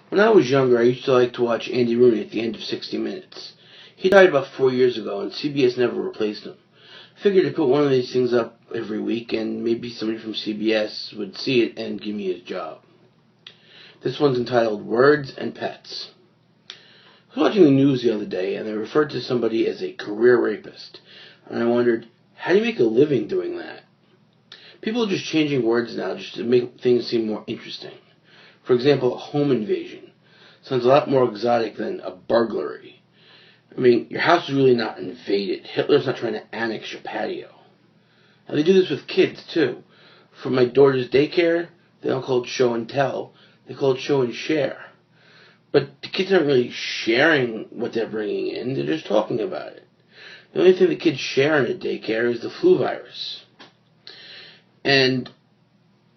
When I was younger, I used to like to watch Andy Rooney at the end of 60 Minutes. He died about 4 years ago, and CBS never replaced him. I figured to put one of these things up every week, and maybe somebody from CBS would see it and give me his job. This one's entitled Words and Pets. I was watching the news the other day, and they referred to somebody as a career rapist. And I wondered, how do you make a living doing that? People are just changing words now just to make things seem more interesting. For example, a home invasion sounds a lot more exotic than a burglary. I mean, your house is really not invaded. Hitler's not trying to annex your patio. Now, they do this with kids, too. For my daughter's daycare, they don't call it show and tell. They call it show and share. But the kids aren't really sharing what they're bringing in. They're just talking about it. The only thing the kids share in a daycare is the flu virus. And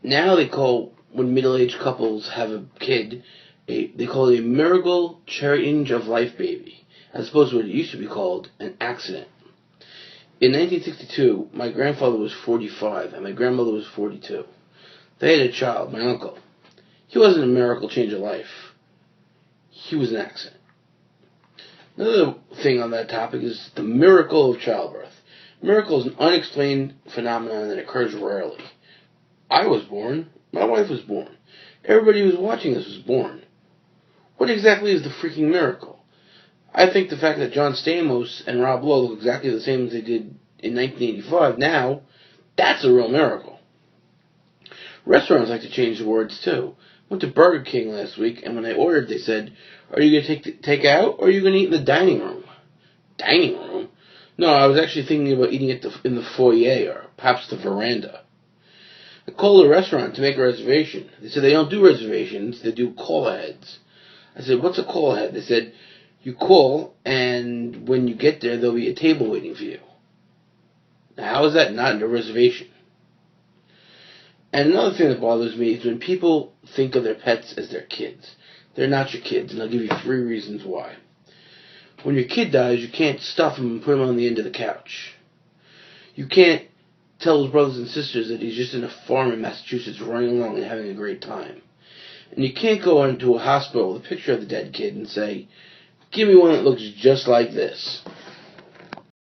now they call, when middle-aged couples have a kid, they call it a miracle change of life baby, as opposed to what it used to be called, an accident. In 1962, my grandfather was 45 and my grandmother was 42. They had a child, my uncle. He wasn't a miracle change of life. He was an accident. Another thing on that topic is the miracle of childbirth. Miracle is an unexplained phenomenon that occurs rarely. I was born. My wife was born. Everybody who was watching this was born. What exactly is the freaking miracle? I think the fact that John Stamos and Rob Lowe look exactly the same as they did in 1985 now, that's a real miracle. Restaurants like to change the words too. Went to Burger King last week, and when I ordered, they said, "Are you going to take out, or are you going to eat in the dining room?" Dining room? No, I was actually thinking about eating it in the foyer, or perhaps the veranda. I called the restaurant to make a reservation. They said they don't do reservations, they do call-aheads. I said, "What's a call-ahead?" They said, "You call, and when you get there, there'll be a table waiting for you." Now, how is that not a reservation? And another thing that bothers me is when people think of their pets as their kids. They're not your kids, and I'll give you 3 reasons why. When your kid dies, you can't stuff him and put him on the end of the couch. You can't tell his brothers and sisters that he's just in a farm in Massachusetts running along and having a great time. And you can't go into a hospital with a picture of the dead kid and say, "Give me one that looks just like this."